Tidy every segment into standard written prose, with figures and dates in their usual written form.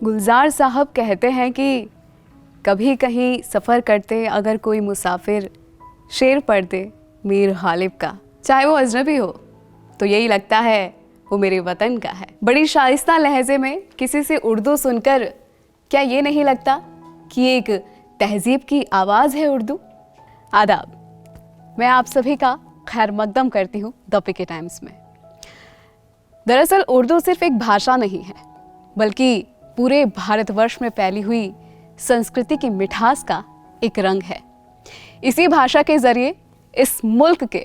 गुलजार साहब कहते हैं कि कभी कहीं सफ़र करते अगर कोई मुसाफिर शेर पढ़ दे मीर गालिब का, चाहे वो अजनबी हो, तो यही लगता है वो मेरे वतन का है। बड़ी शाइस्ता लहजे में किसी से उर्दू सुनकर क्या ये नहीं लगता कि एक तहजीब की आवाज़ है उर्दू? आदाब, मैं आप सभी का खैर मकदम करती हूँ द पीके टाइम्स में। दरअसल उर्दू सिर्फ एक भाषा नहीं है, बल्कि पूरे भारतवर्ष में फैली हुई संस्कृति की मिठास का एक रंग है। इसी भाषा के जरिए इस मुल्क के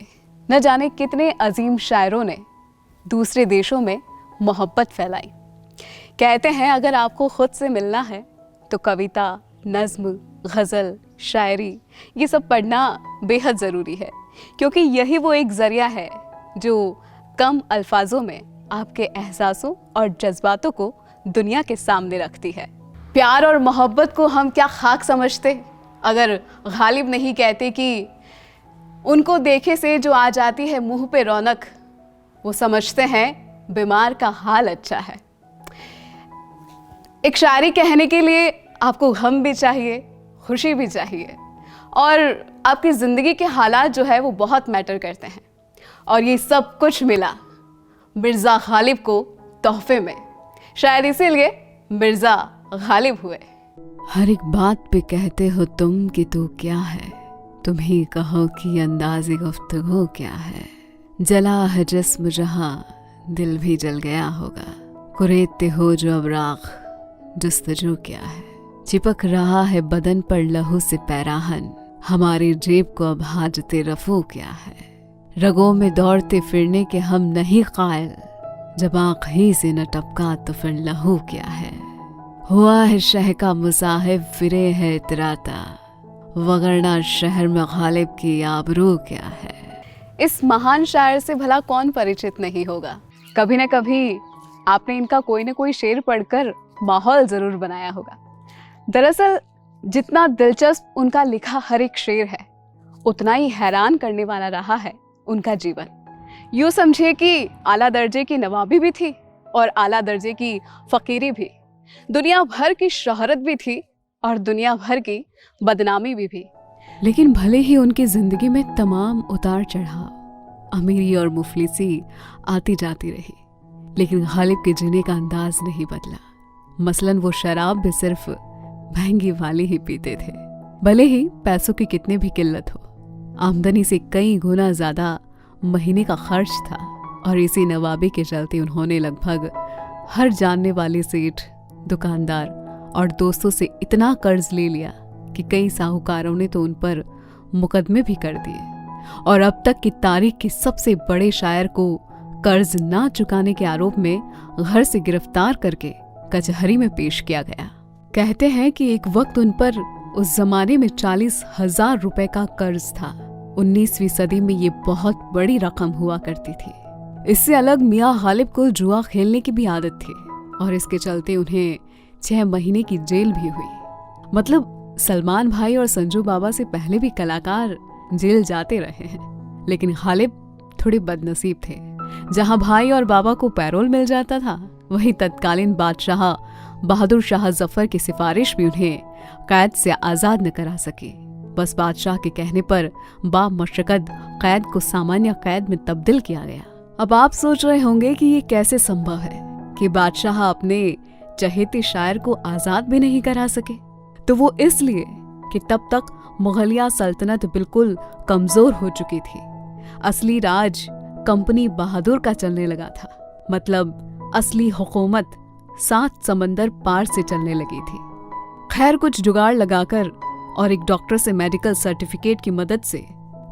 न जाने कितने अजीम शायरों ने दूसरे देशों में मोहब्बत फैलाई। कहते हैं अगर आपको खुद से मिलना है तो कविता, नज्म, गज़ल, शायरी ये सब पढ़ना बेहद ज़रूरी है, क्योंकि यही वो एक ज़रिया है जो कम अल्फाजों में आपके एहसासों और जज्बातों को दुनिया के सामने रखती है। प्यार और मोहब्बत को हम क्या खाक समझते अगर गालिब नहीं कहते कि उनको देखे से जो आ जाती है मुंह पे रौनक, वो समझते हैं बीमार का हाल अच्छा है। एक शायरी कहने के लिए आपको गम भी चाहिए, खुशी भी चाहिए, और आपकी ज़िंदगी के हालात जो है वो बहुत मैटर करते हैं। और ये सब कुछ मिला मिर्ज़ा गालिब को तोहफे में। शायद इसीलिए मिर्ज़ा गालिब हुए। हर एक बात पे कहते हो तुम कि तू क्या है, तुम ही कहो कि अंदाज़े गुफ्तगू क्या है। जला है जिस्म जहां दिल भी जल गया होगा, कुरेदते हो जो अवराग जुस्तजू क्या है। चिपक रहा है बदन पर लहू से पैराहन, हमारी जेब को अब हाजते रफू क्या है। रगों में दौड़ते फिरने के हम नहीं कायल, जब आँख ही से न टपका तो फिर लहू क्या है। हुआ है शह का मुसाहिब फिरे है इतराता, वगरना शहर में गालिब की आबरू क्या है। इस महान शायर से भला कौन परिचित नहीं होगा। कभी न कभी आपने इनका कोई न कोई शेर पढ़कर माहौल जरूर बनाया होगा। दरअसल जितना दिलचस्प उनका लिखा हर एक शेर है, उतना ही हैरान करने वाला रहा है उनका जीवन। यूँ समझिए कि आला दर्जे की नवाबी भी थी और आला दर्जे की फ़कीरी भी, दुनिया भर की शोहरत भी थी और दुनिया भर की बदनामी भी। लेकिन भले ही उनकी जिंदगी में तमाम उतार चढ़ाव, अमीरी और मुफलिसी आती जाती रही, लेकिन गालिब के जीने का अंदाज नहीं बदला। मसलन वो शराब भी सिर्फ महंगी वाली ही पीते थे, भले ही पैसों की कितनी भी किल्लत हो। आमदनी से कई गुना ज्यादा महीने का खर्च था, और इसी नवाबी के चलते उन्होंने लगभग हर जानने वाले सेठ, दुकानदार और दोस्तों से इतना कर्ज ले लिया कि कई साहूकारों ने तो उन पर मुकदमे भी कर दिए। और अब तक की तारीख के सबसे बड़े शायर को कर्ज ना चुकाने के आरोप में घर से गिरफ्तार करके कचहरी में पेश किया गया। कहते हैं कि एक वक्त उन पर उस जमाने में 40,000 रुपए का कर्ज था। 19वीं सदी में ये बहुत बड़ी रकम हुआ करती थी। इससे अलग मियाँ गालिब को जुआ खेलने की भी आदत थी, और इसके चलते उन्हें 6 महीने की जेल भी हुई। मतलब सलमान भाई और संजू बाबा से पहले भी कलाकार जेल जाते रहे हैं, लेकिन गालिब थोड़े बदनसीब थे। जहां भाई और बाबा को पैरोल मिल जाता था, वहीं तत्कालीन बादशाह बहादुर शाह जफर की सिफारिश भी उन्हें कैद से आजाद न करा सकी। बस बादशाह के कहने पर बामशक्कत कैद को सामान्य कैद में तब्दील किया गया। अब आप सोच रहे होंगे कि ये कैसे संभव है कि बादशाह अपने चहेते शायर को आजाद भी नहीं करा सके। तो वो इसलिए कि तब तक मुगलिया सल्तनत बिल्कुल कमजोर हो चुकी थी। असली राज कंपनी बहादुर का चलने लगा था। मतलब असली हुकूमत 7 समंदर पार से चलने लगी थी। खैर कुछ जुगाड़ लगाकर और एक डॉक्टर से मेडिकल सर्टिफिकेट की मदद से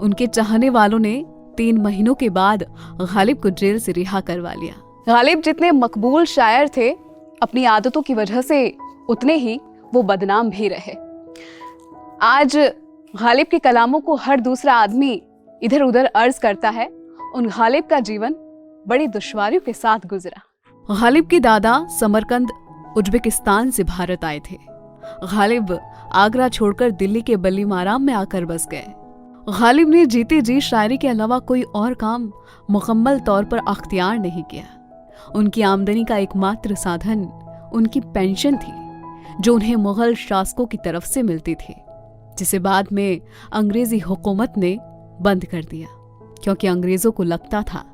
उनके चाहने वालों ने 3 महीनों के बाद गालिब को जेल से रिहा करवा लिया। गालिब जितने मकबूल शायर थे, अपनी आदतों की वजह से उतने ही वो बदनाम भी रहे। आज गालिब के कलामों को हर दूसरा आदमी इधर उधर अर्ज करता है। उन गालिब का जीवन बड़ी दुश्वारियों के साथ गुजरा। गालिब के दादा समरकंद उज्बेकिस्तान से भारत आए थे। गालिब आगरा छोड़कर दिल्ली के बल्ली माराम में आकर बस गए। गालिब ने जीते जी शायरी के अलावा कोई और काम मुकम्मल तौर पर अख्तियार नहीं किया। उनकी आमदनी का एकमात्र साधन उनकी पेंशन थी जो उन्हें मुगल शासकों की तरफ से मिलती थी, जिसे बाद में अंग्रेजी हुकूमत ने बंद कर दिया क्योंकि अंग्रेजों को लगता था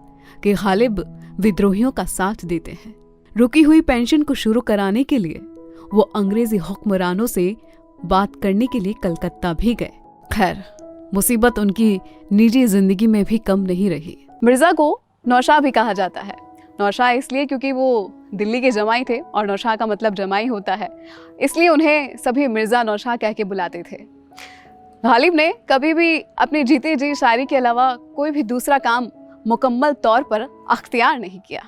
कि गालिब विद्रोहियों का साथ देते हैं। रुकी हुई पेंशन को शुरू कराने के लिए वो अंग्रेजी हुक्मरानों से बात करने के लिए कलकत्ता भी गए। खैर, मुसीबत उनकी निजी जिंदगी में भी कम नहीं रही। मिर्जा को नौशाह भी कहा जाता है। नौशाह इसलिए क्योंकि वो दिल्ली के जमाई थे और नौशाह का मतलब जमाई होता है, इसलिए उन्हें सभी मिर्जा नौशाह कह के बुलाते थे। गालिब ने कभी भी अपनी जीती जी शायरी के अलावा कोई भी दूसरा काम मुकम्मल तौर पर अख्तियार नहीं किया।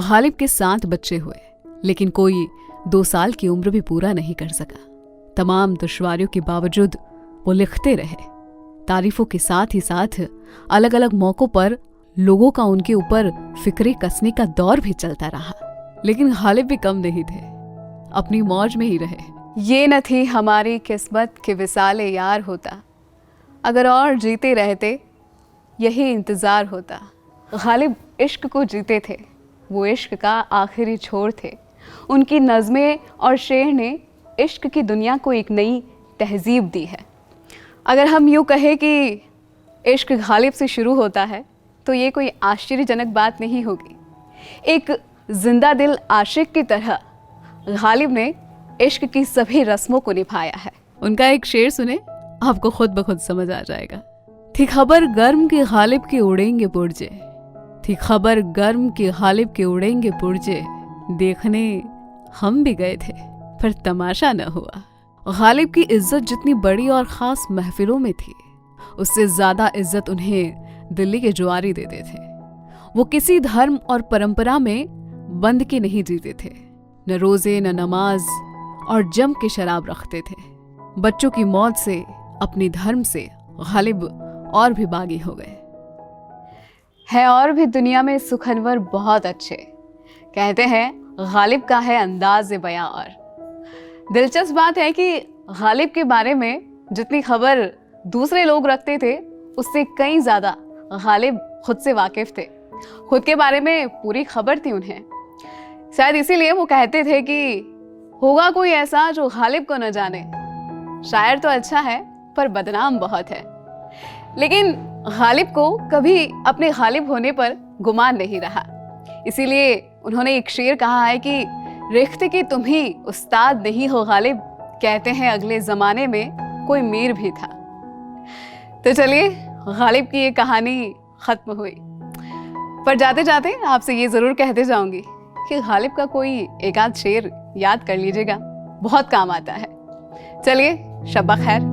गालिब के 7 बच्चे हुए, लेकिन कोई 2 साल की उम्र भी पूरा नहीं कर सका। तमाम दुश्वारियों के बावजूद वो लिखते रहे। तारीफों के साथ ही साथ अलग अलग मौकों पर लोगों का उनके ऊपर फिक्रे कसने का दौर भी चलता रहा। लेकिन गालिब भी कम नहीं थे, अपनी मौज में ही रहे। ये न थी हमारी किस्मत के विसाले यार होता, अगर और जीते रहते यही इंतज़ार होता। गालिब इश्क को जीते थे, वो इश्क का आखिरी छोर थे। उनकी नज़में और शेर ने इश्क की दुनिया को एक नई तहजीब दी है। अगर हम यूँ कहें कि इश्क गालिब से शुरू होता है तो ये कोई आश्चर्यजनक बात नहीं होगी। एक जिंदा दिल आशिक की तरह गालिब ने इश्क की सभी रस्मों को निभाया है। उनका एक शेर सुने, आपको खुद ब खुद समझ आ जाएगा। थी खबर गर्म के गालिब के उड़ेंगे पुर्जे, थी खबर गर्म के गालिब के उड़ेंगे पुर्जे, देखने हम भी गए थे पर तमाशा न हुआ। गालिब की इज्जत जितनी बड़ी और ख़ास महफिलों में थी, उससे ज़्यादा इज्जत उन्हें दिल्ली के जुआरी देते थे। वो किसी धर्म और परंपरा में बंद के नहीं जीते थे, न रोज़े न नमाज, और जम के शराब रखते थे। बच्चों की मौत से, अपनी धर्म से गालिब और भी बागी हो गए। है और भी दुनिया में सुखनवर बहुत अच्छे, कहते हैं गालिब का है अंदाज़ बयां। और दिलचस्प बात है कि गालिब के बारे में जितनी खबर दूसरे लोग रखते थे उससे कई ज़्यादा गालिब खुद से वाकिफ थे। खुद के बारे में पूरी खबर थी उन्हें। शायद इसीलिए वो कहते थे कि होगा कोई ऐसा जो गालिब को न जाने। शायर तो अच्छा है पर बदनाम बहुत है। लेकिन गालिब को कभी अपने गालिब होने पर गुमान नहीं रहा। इसीलिए उन्होंने एक शेर कहा है कि रिख्त की तुम ही उस्ताद नहीं हो गालिब, कहते हैं अगले ज़माने में कोई मीर भी था। तो चलिए, गालिब की ये कहानी ख़त्म हुई, पर जाते जाते आपसे ये ज़रूर कहते जाऊंगी कि गालिब का कोई एक आध शेर याद कर लीजिएगा, बहुत काम आता है। चलिए, शब्बा खैर।